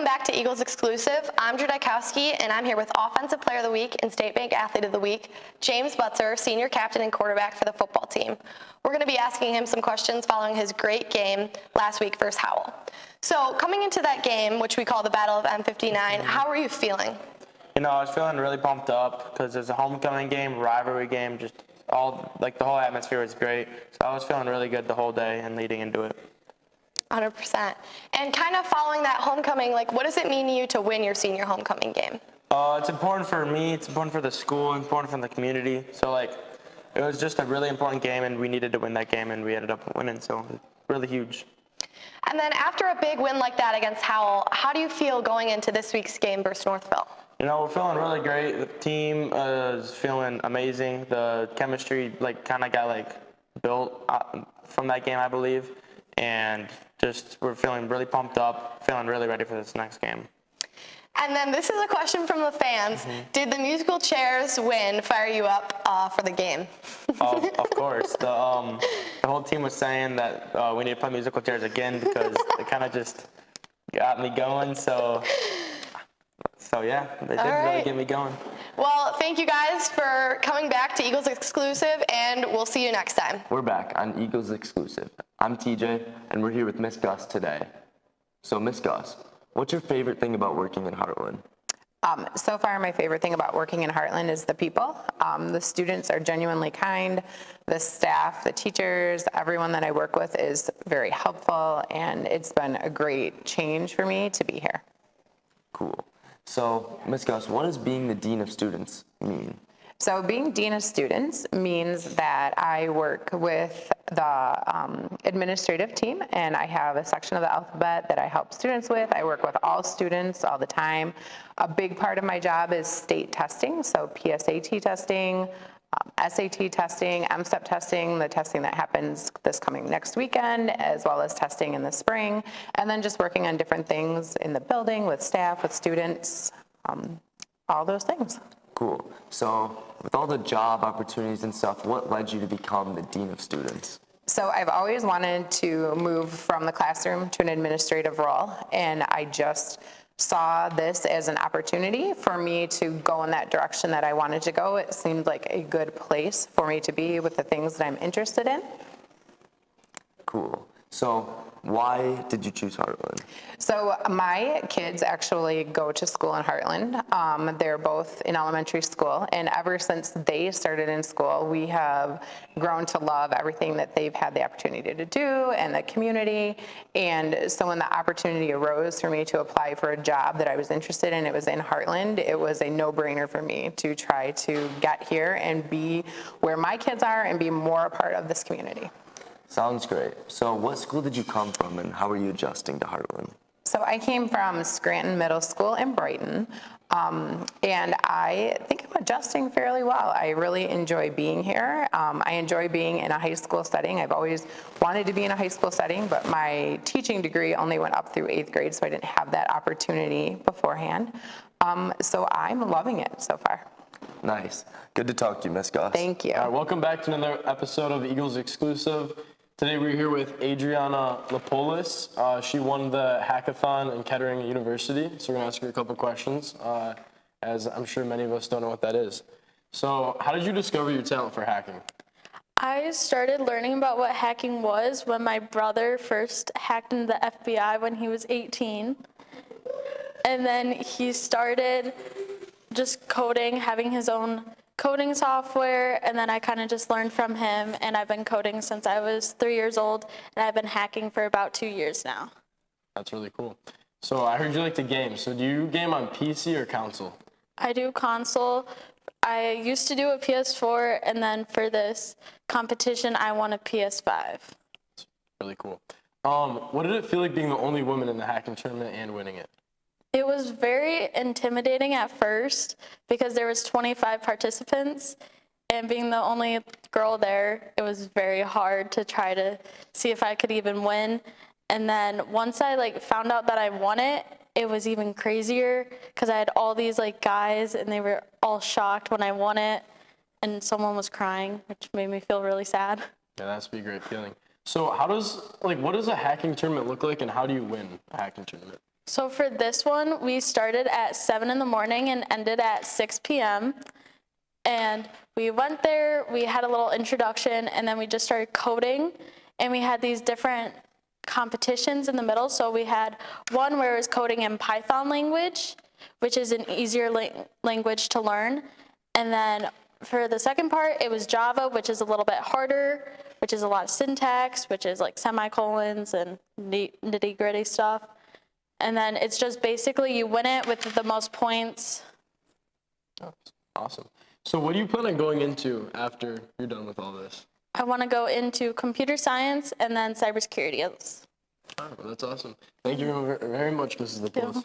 Welcome back to Eagles Exclusive. I'm Drew Dykowski, and I'm here with Offensive Player of the Week and State Bank Athlete of the Week, James Butzier, Senior Captain and Quarterback for the football team. We're going to be asking him some questions following his great game last week versus Howell. So coming into that game, which we call the Battle of M59, how were you feeling? I was feeling really pumped up because it's a homecoming game, rivalry game, just all, the whole atmosphere was great. So I was feeling really good the whole day and leading into it. 100%. And kind of following that homecoming, what does it mean to you to win your senior homecoming game? It's important for me, it's important for the school, important for the community. So, it was just a really important game, and we needed to win that game, and we ended up winning, so it was really huge. And then after a big win like that against Howell, how do you feel going into this week's game versus Northville? We're feeling really great. The team is feeling amazing. The chemistry, kind of got, built from that game, I believe. And just we're feeling really pumped up, feeling really ready for this next game. And then this is a question from the fans. Did the musical chairs win fire you up for the game? Of course. The whole team was saying that we need to play musical chairs again because it kind of just got me going. So yeah, they did really get me going. Well, thank you guys for coming back to Eagles Exclusive, and we'll see you next time. We're back on Eagles Exclusive. I'm TJ, and we're here with Miss Guss today. So, Miss Guss, what's your favorite thing about working in Heartland? So far, my favorite thing about working in Heartland is the people. The students are genuinely kind. The staff, the teachers, everyone that I work with is very helpful, and it's been a great change for me to be here. Cool. So, Ms. Guss, what does being the Dean of Students mean? So being Dean of Students means that I work with the administrative team, and I have a section of the alphabet that I help students with. I work with all students all the time. A big part of my job is state testing, so PSAT testing, SAT testing, MSTEP testing, the testing that happens this coming next weekend, as well as testing in the spring, and then just working on different things in the building with staff, with students, all those things. Cool. So with all the job opportunities and stuff, what led you to become the Dean of Students? So I've always wanted to move from the classroom to an administrative role, and I just saw this as an opportunity for me to go in that direction that I wanted to go. It seemed like a good place for me to be with the things that I'm interested in. Cool. So why did you choose Heartland? So my kids actually go to school in Heartland. They're both in elementary school, and ever since they started in school, we have grown to love everything that they've had the opportunity to do and the community. And so when the opportunity arose for me to apply for a job that I was interested in, it was in Heartland. It was a no-brainer for me to try to get here and be where my kids are and be more a part of this community. Sounds great. So what school did you come from, and how are you adjusting to Heartland? So I came from Scranton Middle School in Brighton, and I think I'm adjusting fairly well. I really enjoy being here. I enjoy being in a high school setting. I've always wanted to be in a high school setting, but my teaching degree only went up through 8th grade, so I didn't have that opportunity beforehand. So I'm loving it so far. Nice. Good to talk to you, Miss Guss. Thank you. All right, welcome back to another episode of Eagles Exclusive. Today we're here with Adriana Lippolis. She won the hackathon in Kettering University, so we're going to ask her a couple questions, as I'm sure many of us don't know what that is. So how did you discover your talent for hacking? I started learning about what hacking was when my brother first hacked into the FBI when he was 18. And then he started just coding, having his own coding software, and then I kind of just learned from him, and I've been coding since I was 3 years old, and I've been hacking for about 2 years now. That's really cool. So I heard you like to game. So do you game on PC or console? I do console. I used to do a PS4, and then for this competition, I won a PS5. That's really cool. What did it feel like being the only woman in the hacking tournament and winning it? It was very intimidating at first because there was 25 participants, and being the only girl there, it was very hard to try to see if I could even win. And then once I found out that I won it, it was even crazier because I had all these guys, and they were all shocked when I won it, and someone was crying, which made me feel really sad. Yeah, that must be a great feeling. So how does what does a hacking tournament look like, and how do you win a hacking tournament? So for this one, we started at 7 in the morning and ended at 6 p.m. And we went there, we had a little introduction, and then we just started coding. And we had these different competitions in the middle. So we had one where it was coding in Python language, which is an easier language to learn. And then for the second part, it was Java, which is a little bit harder, which is a lot of syntax, which is like semicolons and nitty-gritty stuff. And then it's just basically you win it with the most points. Awesome. So what do you plan on going into after you're done with all this? I want to go into computer science and then cybersecurity. All right, well, that's awesome. Thank you very much, Mrs. Lippolis.